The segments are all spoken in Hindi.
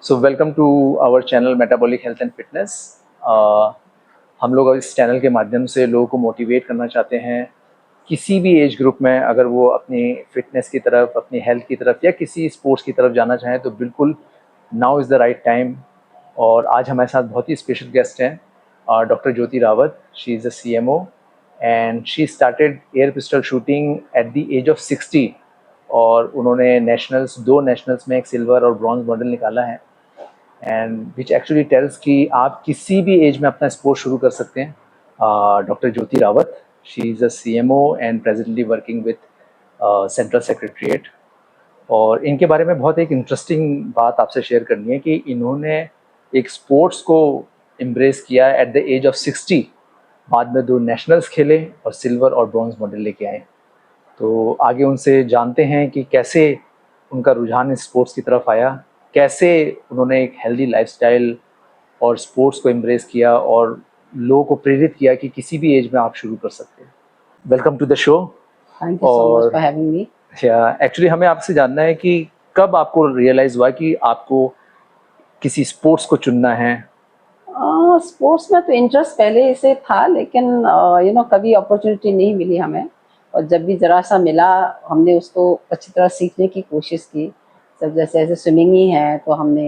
So welcome to our channel metabolic health and fitness. हम लोग इस चैनल के माध्यम से लोगों को मोटिवेट करना चाहते हैं किसी भी एज ग्रुप में, अगर वो अपनी फिटनेस की तरफ, अपनी हेल्थ की तरफ या किसी स्पोर्ट्स की तरफ जाना चाहें तो बिल्कुल now is the right time. और आज हमारे साथ बहुत ही स्पेशल गेस्ट हैं, doctor Jyoti Rawat. She is a CMO and she started air pistol shooting at the age of 60। और उन्होंने दो नेशनल्स में एक सिल्वर और ब्रॉन्ज मेडल निकाला है, एंड विच एक्चुअली टेल्स कि आप किसी भी एज में अपना स्पोर्ट शुरू कर सकते हैं। Doctor Jyoti Rawat, she is a CMO and presently working with central secretariat. और इनके बारे में बहुत एक इंटरेस्टिंग बात आपसे शेयर करनी है कि इन्होंने एक स्पोर्ट्स को एम्ब्रेस किया एट द एज ऑफ 60। बाद में दो नेशनल्स खेले और सिल्वर और ब्रॉन्ज मेडल लेके आए। तो आगे उनसे जानते हैं कि कैसे उनका रुझान इस स्पोर्ट्स की तरफ आया, कैसे उन्होंने एक हेल्दी लाइफस्टाइल और स्पोर्ट्स को एम्ब्रेस किया और लोगों को प्रेरित किया कि किसी भी एज में आप शुरू कर सकते हैं। Welcome to the show. Thank you so much और for having me. एक्चुअली हमें आपसे जानना है कि कब आपको रियलाइज़ हुआ कि आपको किसी स्पोर्ट्स को चुनना है। स्पोर्ट्स में तो इंटरेस्ट पहले से था, लेकिन कभी अपॉर्चुनिटी नहीं मिली हमें। और जब भी ज़रा सा मिला, हमने उसको अच्छी तरह सीखने की कोशिश की। सब जैसे ऐसे स्विमिंग ही है, तो हमने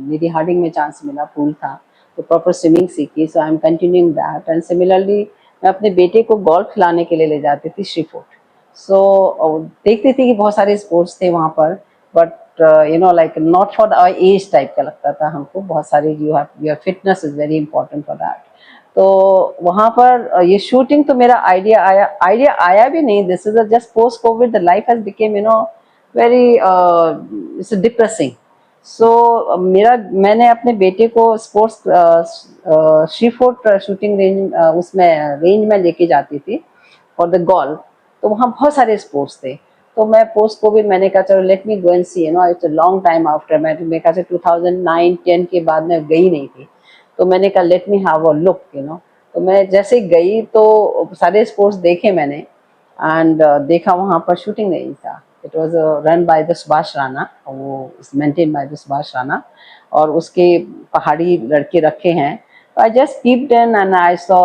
मेरी हार्डिंग में चांस मिला, पूल था, तो प्रॉपर स्विमिंग सीखी। So I am continuing that. And similarly मैं अपने बेटे को गोल्फ खिलाने के लिए ले जाती थी श्रीफोर्ट। सो देखती थी कि बहुत सारे स्पोर्ट्स थे वहाँ पर, but like not for our age type का लगता था हमको। बहुत सारे your fitness is very important for that. तो वहाँ पर ये शूटिंग तो मेरा आइडिया आया भी नहीं। This is just post covid the life has become very it's depressing. So मैंने अपने बेटे को स्पोर्ट्स श्रीफोर्ट शूटिंग रेंज, उसमें रेंज में लेके जाती थी फॉर द गोल्फ। तो वहाँ बहुत सारे स्पोर्ट्स थे। तो मैं पोस्ट कोविड मैंने कहा चलो let me go and see, it's a long time after. मैं कहा 2009-10 के बाद मैं गई नहीं थी। तो मैंने कहा let me have a look. तो मैं जैसे गई तो सारे स्पोर्ट्स देखे मैंने। एंड देखा वहाँ पर शूटिंग रेंज था। It was run by the Subhash Rana, वो maintain by the Subhash Rana. और उसके पहाड़ी लड़के रखे हैं। I just keeped in and I saw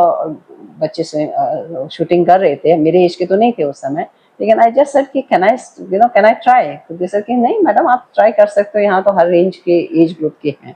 बच्चे से शूटिंग कर रहे थे। मेरे एज के तो नहीं थे उस समय, लेकिन आई जस्ट सेड कि कैन आई ट्राई। तो दे सेड कि नहीं मैडम, आप ट्राई कर सकते हो, यहाँ तो हर रेंज के एज ग्रुप के हैं।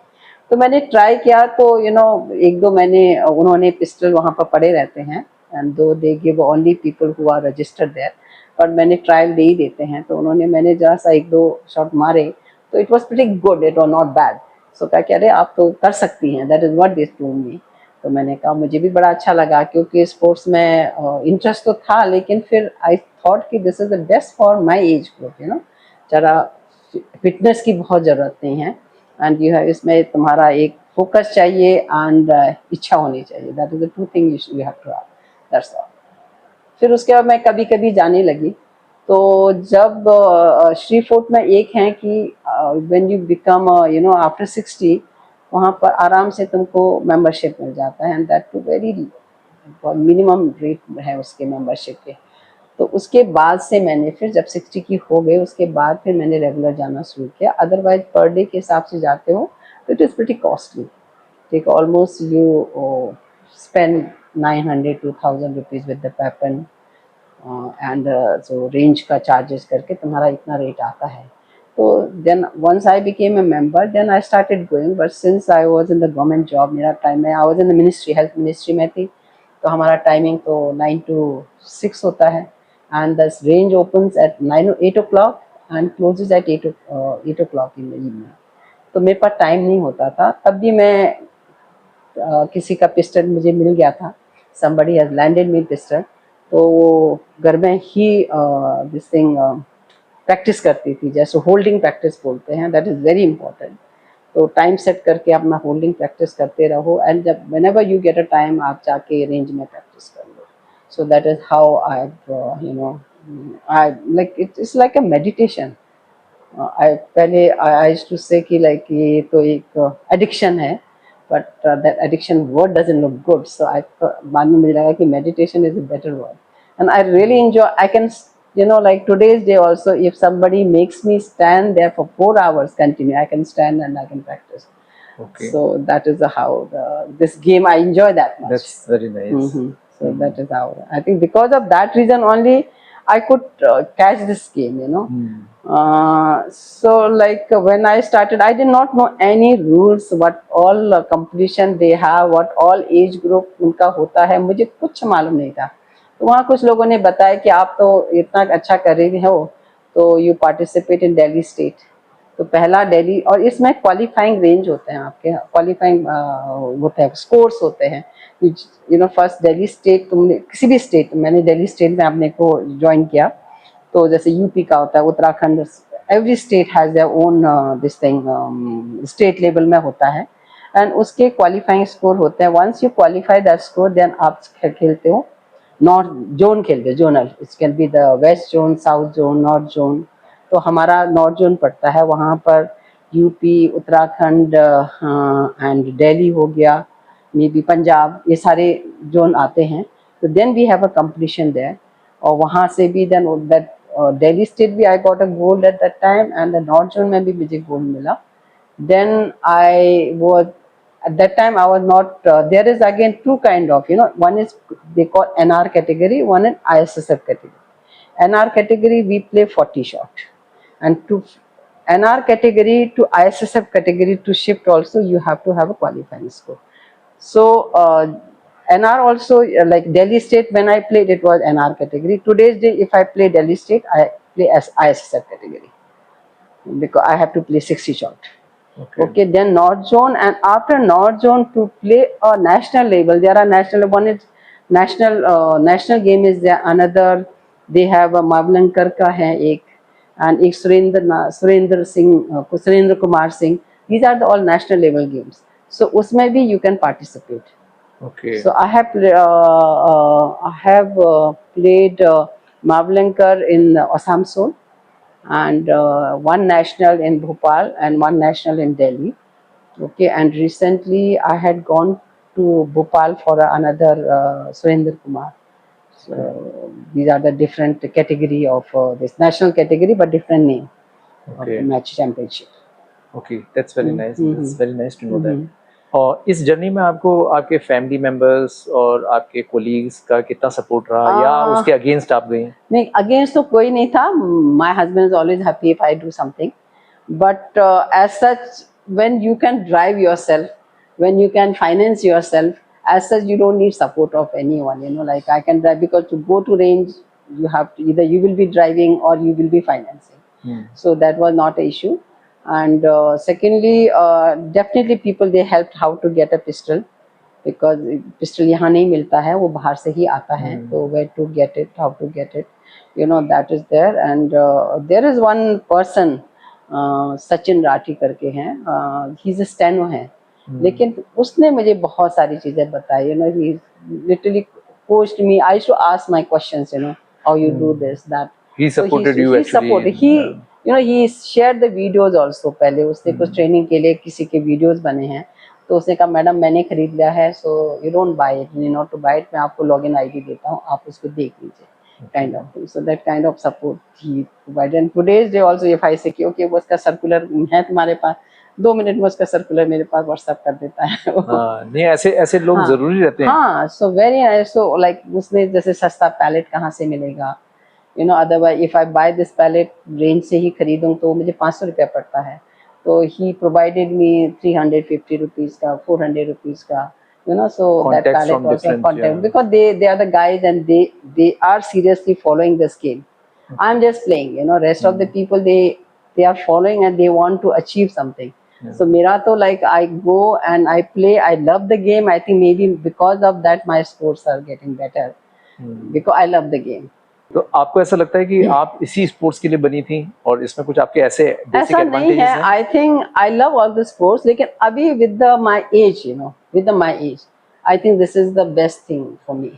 तो मैंने ट्राई किया। तो एक दो मैंने, उन्होंने पिस्टल वहाँ पर पड़े रहते हैं, and though they give only people who are registered there. पर मैंने ट्रायल दे ही देते हैं। तो मैंने जरा सा एक दो शॉट मारे, तो it was pretty good, it was not bad. So क्या कह रहे आप तो कर सकती हैं, that is what they told me. तो मैंने कहा मुझे भी बड़ा अच्छा लगा, क्योंकि स्पोर्ट्स में इंटरेस्ट तो था, लेकिन फिर आई थॉट कि this is the best for my age group. जरा फिटनेस की बहुत ज़रूरत नहीं है। एंड इसमें तुम्हारा एक फोकस चाहिए एंड इच्छा होनी चाहिए। That is the two thing you have to have, that's all. फिर उसके बाद मैं कभी कभी जाने लगी। तो जब श्रीफोर्ट में एक है कि व्हेन यू बिकम आफ्टर 60, वहाँ पर आराम से तुमको मेंबरशिप मिल जाता है, and that too very minimum rate है उसके मेंबरशिप के। तो उसके बाद से मैंने फिर जब 60 की हो गई, उसके बाद फिर मैंने रेगुलर जाना शुरू किया। अदरवाइज पर डे के हिसाब से जाते हो तो इट इज़ प्रीटी कॉस्टली। ठीक, almost you spend 900 to 1000 rupees with the weapon and so range का चार्जेस करके तुम्हारा इतना रेट आता है। तो then once I became a member, then I started going. But since I was in the government job, मेरा टाइम में I was in the ministry, health ministry में थी। तो हमारा टाइमिंग तो 9 to 6 होता है, and the range opens at 8 o'clock and closes at 8 o'clock in the evening. तो मेरे पास टाइम नहीं होता था। तब भी मैं किसी का पिस्टल मुझे मिल गया था, somebody has landed me pistol. तो वो घर में ही दिस थिंग प्रैक्टिस करती थी, जैसे होल्डिंग प्रैक्टिस बोलते हैं, दैट इज़ वेरी इंपॉर्टेंट। तो टाइम सेट करके अपना होल्डिंग प्रैक्टिस करते रहो, एंड जब whenever you get a time आप जाके रेंज में प्रैक्टिस कर लो। So that is how I I like it's like a meditation. पहले आई यूज्ड टू से कि लाइक ये तो एक एडिक्शन है, but that addiction word doesn't look good. So I बाद में मुझे लगा कि meditation is a better word, and I really enjoy. I can you know, like today's day also, if somebody makes me stand there for 4 hours continue, I can stand and I can practice. Okay. So that is how this game I enjoy that much. That's very nice. So that is how I think because of that reason only I could catch this game, you know. So like when I started, I did not know any rules, what all competition they have, what all age group उनका होता है, मुझे कुछ मालूम नहीं था. तो वहाँ कुछ लोगों ने बताया कि आप तो इतना अच्छा कर रही हो, तो you participate in Delhi state. तो पहला दिल्ली, और इसमें क्वालिफाइंग रेंज होते हैं आपके, क्वालिफाइंग होते हैं, स्कोर्स होते हैं. You know first Delhi state, तुमने किसी भी स्टेट, मैंने दिल्ली स्टेट में अपने को ज्वाइन किया. तो जैसे यूपी का होता है, Uttarakhand, every state has their own this thing, state level में होता है. एंड उसके क्वालिफाइंग स्कोर होते हैं. Once you qualify that score, then आप खेलते हो नॉर्थ जोन, खेलते हो zonal. It can be the west zone, south zone, north zone. तो हमारा नॉर्थ जोन पड़ता है, वहाँ पर यूपी, उत्तराखंड एंड दिल्ली हो गया, मे बी पंजाब, ये सारे जोन आते हैं. तो then we have a competition there. और वहाँ से भी देन दैट दिल्ली स्टेट भी I got a gold at that time, and the north zone में भी मुझे गोल्ड मिला. Then I was, at that time I was not, there is again two kind of, you know, one is they call NR category, one is ISSF category. NR category we play 40 shot, and to NR category to ISSF category to shift also you have to have a qualifying score. So NR also, like Delhi State, when I played it was NR category. Today's day if I play Delhi State, I play as ISSF category because I have to play 60 shot. Okay, then North Zone, and after North Zone to play a national level, there are national, one is national game is there, another they have a Mavlankar का है एक, and एक Surendra Singh, Surendra Kumar Singh. These are the all national level games. So उसमें भी you can participate. Okay. So I have played Mavlankar in Asansol, and one national in Bhopal and one national in Delhi. Okay, and recently I had gone to Bhopal for another Surendra Kumar. So these are the different category of this national category, but different name of the match championship. Okay, that's very nice. That's very nice to know that. और इस जर्नी में आपको आपके फैमिली मेंबर्स और आपके कोलीग्स का कितना सपोर्ट रहा, या उसके अगेंस्ट आप गई? नहीं, अगेंस्ट तो कोई नहीं था. My husband is always happy if I do something, but as such when you can drive yourself, when you can finance yourself, as such you don't need support of anyone, you know, like I can drive, because to go to range you have to, either you will be driving or you will be financing. So that was not an issue. And secondly, definitely people they helped how to get a pistol, because pistol यहाँ नहीं मिलता है, वो बाहर से ही आता है. तो where to get it, how to get it, you know, that is there. And there is one person, Sachin Rathi करके हैं, he is a steno है, लेकिन उसने मुझे बहुत सारी चीजें बताई. You know, he literally coached me. I used to ask my questions, you know, how you do this, that. He supported you actually. Supported. He, you know, he shared the videos also. पहले उसने कुछ ट्रेनिंग के लिए किसी के वीडियोस बने हैं, तो उसने कहा मैडम मैंने खरीद लिया है, so you don't buy it, you not to buy it, मैं आपको लॉगिन आईडी देता हूँ, आप उसको देख लीजिए, kind of thing. So that kind of support he provided. And today's day also if I say कि okay वो उसका सर्कुलर है तुम्हारे पास, 2 मिनट में उसका सर्कुलर मेरे पास व्हाट्सएप कर देता है. नहीं, ऐसे लोग जरूरी रहते हैं. हाँ, so very nice. So like उसने जैसे सस्ता पैलेट कहाँ से मिलेगा, you know, otherwise if I buy this pallet range से ही खरीदूँ तो मुझे 500 रुपया पड़ता है. तो he provided me 350 rupees का, 400 rupees का, you know, so that pallet also contact, because they are the guys and they are seriously following this game. I'm just playing, you know, rest of the people they are following and they want to achieve something. So मेरा तो like I go and I play, I love the game. I think maybe because of that my scores are getting better, because I love the game. तो आपको ऐसा लगता है कि आप इसी स्पोर्ट्स के लिए बनी थी, और इसमें कुछ आपके ऐसे ऐसा नहीं है. I think I love all the sports, लेकिन अभी with my age, you know, with my age, I think this is the best thing for me.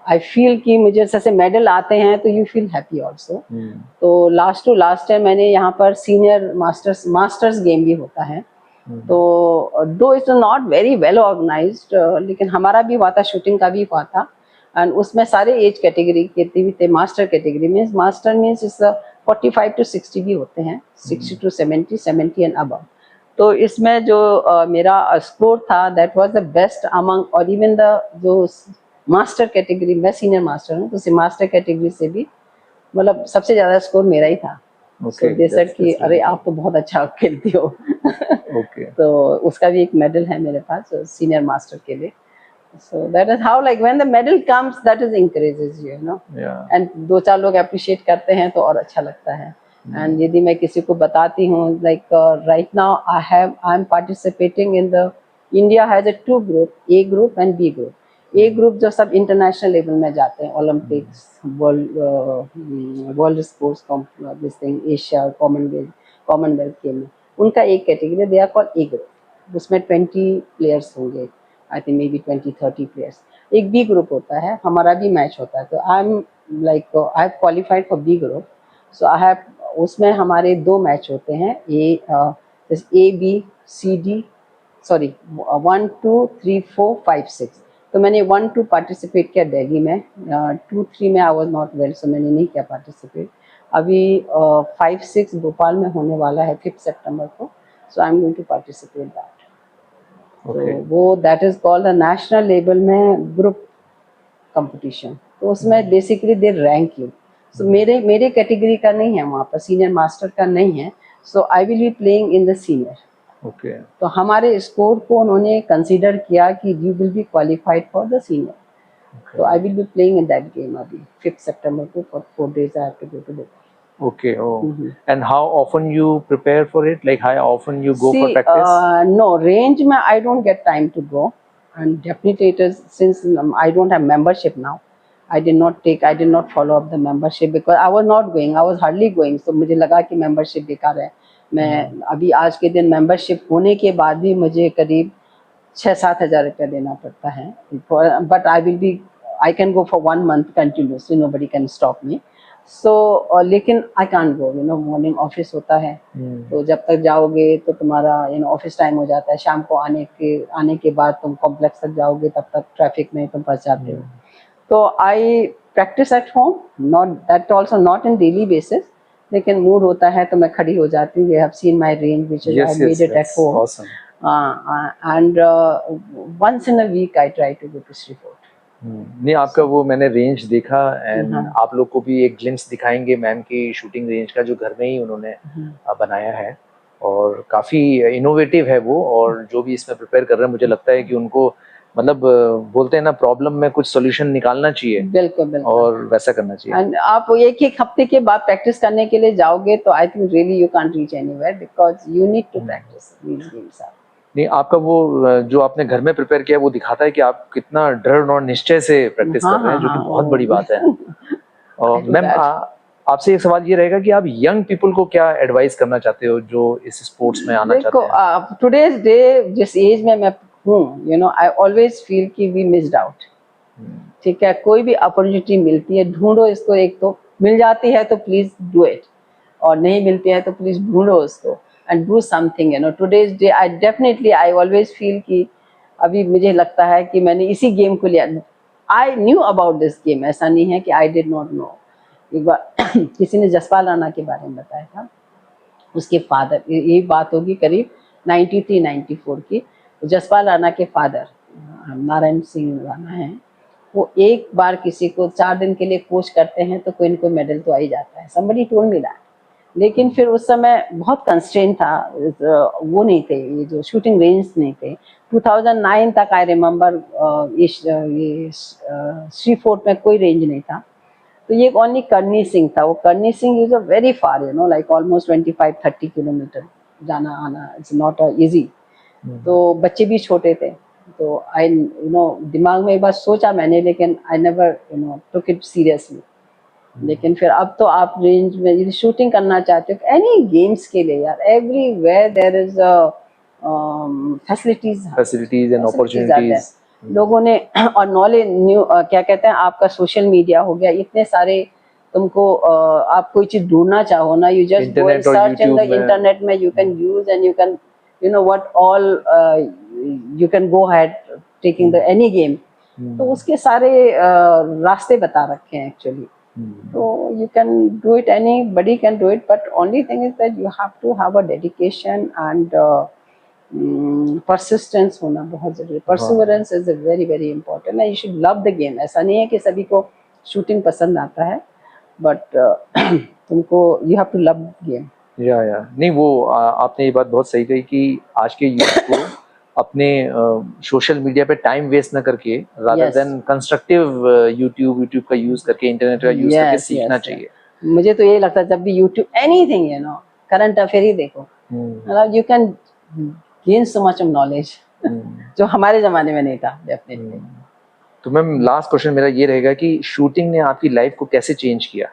I feel कि मुझे जैसे मेडल आते हैं तो you feel happy also. तो लास्ट टाइम मैंने यहाँ पर सीनियर मास्टर्स गेम भी होता है, तो though it's not very well organised, लेकिन हमारा भी हुआ था, शूटिंग का भी हुआ था. एंड उसमें सारे एज कैटेगरी के भी थे। मास्टर कैटेगरी मीन्स इस 45 to 60 भी होते हैं, 60 to 70, 70 एंड अबव। तो इसमें जो मेरा स्कोर था that was the best among, और इवन द जो मास्टर कैटेगरी, मैं सीनियर मास्टर हूँ, तो मास्टर कैटेगरी से भी मतलब सबसे ज्यादा स्कोर मेरा ही था। Okay, दे सेड कि that's अरे really आप तो बहुत अच्छा खेलती हो। Okay. तो उसका भी एक मेडल है मेरे पास सीनियर मास्टर के लिए। So that is how, like, when the medal comes, that is encourages you, you know. Yeah. And दो चार लोग अप्रिशिएट करते हैं तो और अच्छा लगता है। एंड यदि मैं किसी को बताती हूँ, like right now I am participating in the, India has a 2 group, A group and B group. A group जो सब इंटरनेशनल लेवल में जाते हैं, Olympics, world sports this thing, Asia, Commonwealth game में, उनका एक category, they are called A group. उसमें 20 प्लेयर्स होंगे, I think may be 20-30 players. एक बी ग्रुप होता है, हमारा भी मैच होता है, तो I am like I have qualified for B group. So I have, उसमें हमारे 2 मैच होते हैं, A B C D, sorry 1 2 3 4 5 6। तो मैंने 1 2 पार्टिसिपेट किया दिल्ली में, 2 3 में आई वाज नॉट वेल, सो मैंने नहीं किया पार्टिसिपेट। अभी 5 6 भोपाल में होने वाला है 5 सितंबर को, so I am going to participate that. Okay. तो वो that is called national level में ग्रुप कंपटीशन। तो उसमें basically they rank you. So मेरे कैटेगरी का नहीं है वहाँ पर, सीनियर मास्टर का नहीं है। So I will be playing in the senior. Okay. तो हमारे स्कोर को उन्होंने कंसीडर किया कि you will be qualified for the senior. तो I will be playing in that game अभी 5 सितंबर को for 4 days I have to go to Dubai. Okay. Oh. And how often you prepare for it? Like how often you go for See, practice? no, range mein I don't get time to go, and definitely it is, since I don't have membership now. I did not follow up the membership because I was not going. I was hardly going. So मुझे लगा कि membership बेकार है। मैं अभी आज के दिन membership होने के बाद भी मुझे करीब 6-7 हज़ार रुपया देना पड़ता है। But I can go for 1 month continuously. Nobody can stop me. So लेकिन I can't go. Morning office होता है, तो जब तक जाओगे तो तुम्हारा ऑफिस टाइम हो जाता है। शाम को आने के बाद तुम कॉम्प्लेक्स तक जाओगे, तब तक ट्रैफिक में तुम फंस जाते हो। तो I practice at home, not that also not in daily basis, लेकिन मूड होता है तो मैं खड़ी हो जाती हूँ। You have seen my range which is I made it at home. And once in a week I try to go to Shri fort. नहीं, आपका वो मैंने रेंज देखा, एंड आप लोग को भी एक ग्लिम्स दिखाएंगे मैम की शूटिंग रेंज का, जो घर में ही उन्होंने बनाया है, और काफ़ी इनोवेटिव है वो। और जो भी इसमें प्रिपेयर कर रहे हैं, मुझे लगता है कि उनको मतलब बोलते हैं ना, प्रॉब्लम में कुछ सॉल्यूशन निकालना चाहिए। बिल्कुल बिल्कुल, और वैसा करना चाहिए। एंड आप एक हफ्ते के बाद प्रैक्टिस करने के लिए जाओगे तो I think really you can't reach anywhere because you need to practise these games. नहीं, आपका वो जो आपने घर में प्रिपेयर किया, वो दिखाता है कि आप कितना दृढ़ और निश्चय से प्रैक्टिस कर रहे हैं, जो कि बहुत बड़ी बात है। और मैम, आपसे एक सवाल ये रहेगा कि आप यंग पीपल को क्या एडवाइस करना चाहते हो जो इस स्पोर्ट्स में आना चाहते हैं? देखो, टुडेज डे जिस एज में मैं हूँ, आई ऑलवेज फील कि वी मिस्ड आउट। ठीक है, कोई भी अपॉर्चुनिटी मिलती है, ढूंढो इसको। एक तो मिल जाती है तो प्लीज डू इट, और नहीं मिलती है तो प्लीज ढूंढो उसको and do something. Today's day I always feel कि अभी मुझे लगता है कि मैंने इसी गेम को लिया। I knew about this game, ऐसा नहीं है कि I did not know। एक बार किसी ने जसपाल राणा के बारे में बताया था, उसके फादर, ये बात होगी करीब 93-94 की। जसपाल राणा के फादर नारायण सिंह राणा हैं, वो एक बार किसी को 4 दिन के लिए कोच करते हैं तो कोई न कोई मेडल तो आ ही जाता है। somebody told me that। लेकिन फिर उस समय बहुत कंस्ट्रेंट था, वो नहीं थे, ये जो शूटिंग रेंज नहीं थे। 2009 तक आई रिमेम्बर ये श्री फोर्ट में कोई रेंज नहीं था। तो ये ओनली करनी सिंह था। वो करनी Singh is a very far, like almost 25-30 kilometre जाना आना, इट्स नॉट इजी। तो बच्चे भी छोटे थे, तो आई दिमाग में एक बार सोचा मैंने, लेकिन I never took it seriously. लेकिन फिर अब तो आप रेंज में यदि शूटिंग करना चाहते हो एनी गेम्स के लिए, यार everywhere there is facilities and opportunities लोगों ने। और नॉलेज क्या कहते हैं, आपका सोशल मीडिया हो गया, इतने सारे तुमको आप कोई चीज ढूंढना चाहो ना, you just go and search in the internet में, you can use and you can what all, you can go ahead taking the any game तो उसके सारे रास्ते बता रखे हैं एक्चुअली। तो you can do it, anybody can do it, but only thing is that you have to have a dedication and persistence होना बहुत जरूरी। perseverance is a very very important and you should love the game। ऐसा नहीं है कि सभी को शूटिंग पसंद आता है, बट तुमको you have to love game। या नहीं, वो आपने ये बात बहुत सही कही कि आज के यूथ को अपने सोशल मीडिया पे टाइम वेस्ट ना करके rather Yes. Then constructive YouTube का यूज करके, इंटरनेट का यूज करके सीखना चाहिए। मुझे तो यही लगता है जब भी YouTube anything you know current affair ही देखो, मतलब you can gain so much of knowledge जो हमारे जमाने में नहीं था डेफिनेटली। तो मैम लास्ट क्वेश्चन मेरा ये रहेगा कि शूटिंग ने आपकी लाइफ को कैसे चेंज किया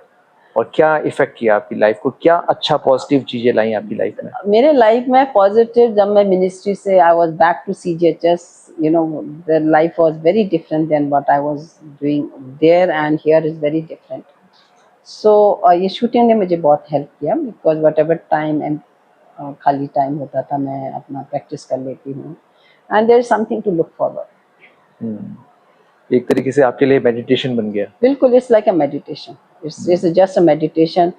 और क्या इफेक्ट किया आपकी लाइफ को, क्या अच्छा पॉजिटिव चीजें लाई आपकी लाइफ में? मेरे लाइफ में पॉजिटिव, जब मैं मिनिस्ट्री से I was back to CGHS, you know the life was very different then what I was doing there and here is very different. So ये शूटिंग ने मुझे बहुत हेल्प किया because whatever time and खाली टाइम होता था मैं अपना प्रैक्टिस कर लेती हूँ and there is something to look forward. एक तरीके से आपके लिए मेडिटेशन बन गया। बिल्कुल, it's like a meditation, it's just a meditation.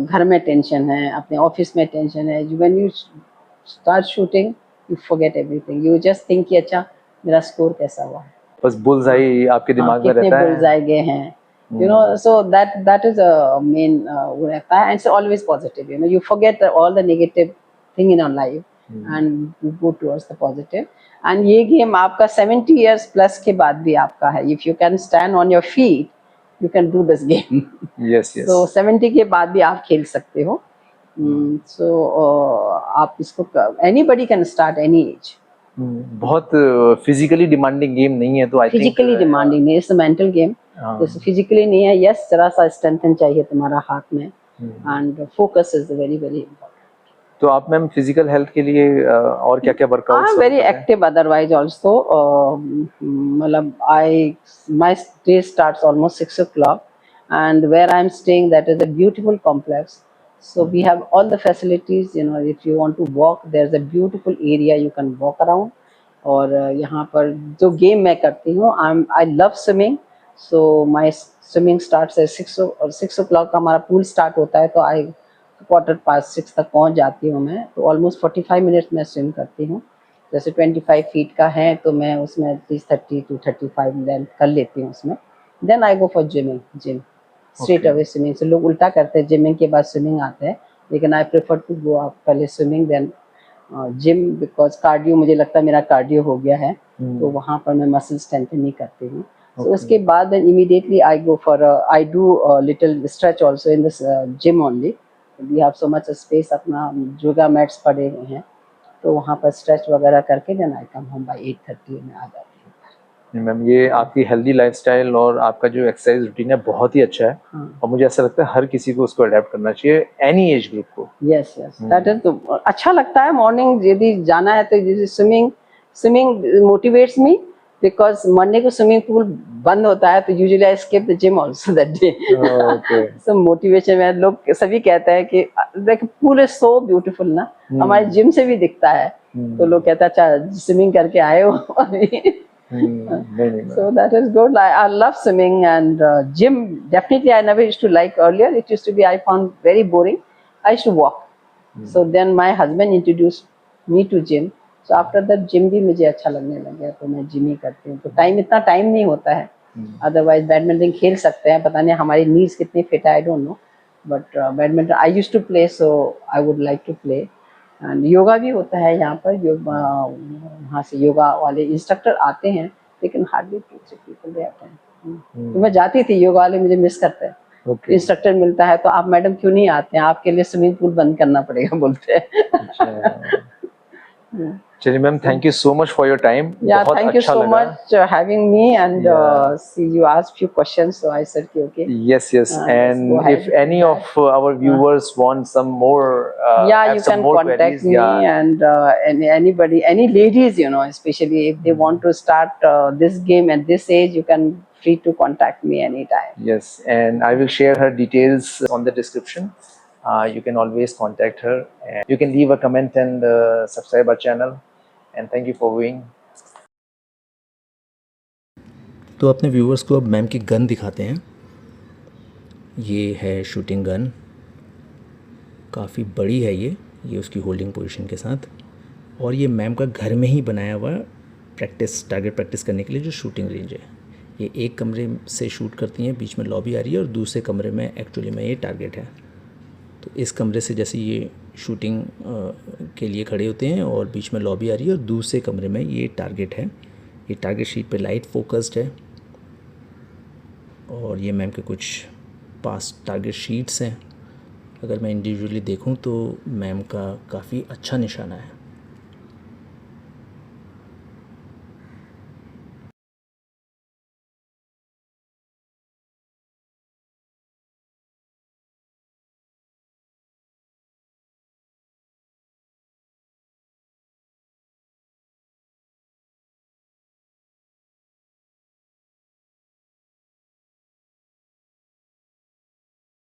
घर में टेंशन है, अपने ऑफिस में टेंशन है, when you start shooting you forget everything, you just think कि अच्छा मेरा स्कोर कैसा हुआ है, बस बुल्सआई आपके दिमाग में कितने रहता है। बुल्सआई गए हैं, you know, so that is a main वो रहता है, and it's always positive, you know, you forget all the negative thing in your life and you go towards the positive। and ये गेम आपका 70 years plus के बाद भी आपका है, if you can stand on your feet you can do this game। Yes yes. so 70 के बाद भी आप खेल सकते हो। so आप इसको anybody can start any age। बहुत फिजिकली डिमांडिंग गेम नहीं है, तो आई थिंक फिजिकली डिमांडिंग नहीं, इट्स अ मेंटल गेम। जैसे फिजिकली नहीं है, यस जरा सा स्ट्रेंथन चाहिए तुम्हारा हाथ में and focus is very very important. तो आप मैम फिजिकल हेल्थ के लिए और क्या क्या workouts? I am very active otherwise also, मतलब I my day starts almost 6 o'clock and where I am staying that is a beautiful complex, so we have all the facilities, you know, if you want to walk there's a beautiful area you can walk around। और यहाँ पर जो गेम मैं करती हूँ, I love swimming, so my swimming starts at 6 o'clock का हमारा पूल स्टार्ट होता है, तो आई 6:15 तक पहुँच जाती हूँ मैं, तो ऑलमोस्ट 45 मिनट्स में स्विम करती हूँ। जैसे 25 फीट का है तो मैं उसमें एटलीस्ट 30 to 35 लेंथ कर लेती हूँ उसमें। Then I go for gym straight away swimming से। लोग उल्टा करते हैं, जिमिंग के बाद स्विमिंग आते हैं, लेकिन I prefer to go up पहले swimming then gym, because cardio मुझे लगता है मेरा कार्डियो हो गया है, तो वहाँ पर मैं मसल स्ट्रेंथन नहीं करती हूँ। So उसके बाद then immediately I go for I do a little stretch also in this gym only। We have so much space, अपना योगा मैट्स पड़े हुए हैं, तो वहाँ पर स्ट्रेच वगैरह करके then I come home by 8:30 में आ जाती हूँ। मैम ये आपकी हेल्दी लाइफस्टाइल और आपका जो एक्सरसाइज रूटीन है बहुत ही अच्छा है। और मुझे ऐसा लगता है हर किसी को उसको अडेप्ट करना चाहिए, एनी एज ग्रुप को। यस यस, दैट इज तो अच्छा लगता है। मॉर्निंग यदि जाना है तो जैसे swimming motivates me, because Monday को स्विमिंग पूल बंद होता है, तो usually I skip the gym also that day. So motivation में लोग सभी कहते हैं कि देख पूल इज सो ब्यूटीफुल ना, हमारे जिम से भी दिखता है, तो लोग कहते हैं अच्छा स्विमिंग करके आए हो अभी। So that is good। I love swimming and gym definitely I never used to like earlier, it used to be I found very boring, I used to walk। so then my husband introduced me to gym, so after that gym भी मुझे अच्छा लगने लग गया, तो मैं जिम ही करती हूँ। तो इतना टाइम नहीं होता है, अदरवाइज बैडमिंटन खेल सकते हैं, पता नहीं हमारी नीड्स कितनी फिट है I don't know, but badminton I used to play, so I would like to play. And yoga भी होता है यहाँ पर, वहाँ से योगा वाले इंस्ट्रक्टर आते हैं, लेकिन हार्डली 2-3 पीपल आते हैं। तो मैं जाती थी, योगा वाले मुझे मिस करते हैं। इंस्ट्रक्टर मिलता है तो आप मैडम क्यों नहीं आते हैं, आपके लिए स्विमिंग पूल बंद करना पड़ेगा बोलते हैं। चलिए ma'am, thank you so much for your time. Thank you so much having me and see you asked few questions, so I said कि okay. Yes, and if any of our viewers want some more, you can contact me, and anybody, any ladies, you know, especially if they want to start this game at this age, you can free to contact me anytime। Yes, and I will share her details on the description. You can always contact her, and you can leave a comment and subscribe our channel, and thank you for viewing। तो अपने व्यूवर्स को अब मैम की गन दिखाते हैं। ये है शूटिंग गन, काफ़ी बड़ी है ये उसकी होल्डिंग पोजीशन के साथ। और ये मैम का घर में ही बनाया हुआ टारगेट प्रैक्टिस करने के लिए जो शूटिंग रेंज है। ये एक कमरे से शूट करती हैं, बीच में लॉबी आ रही है और दूसरे कमरे में एक्चुअली में ये टारगेट है। तो इस कमरे से जैसे ये शूटिंग के लिए खड़े होते हैं और बीच में लॉबी आ रही है और दूसरे कमरे में ये टारगेट है। ये टारगेट शीट पे लाइट फोकस्ड है और ये मैम के कुछ पास टारगेट शीट्स हैं। अगर मैं इंडिविजुअली देखूं तो मैम का काफ़ी अच्छा निशाना है।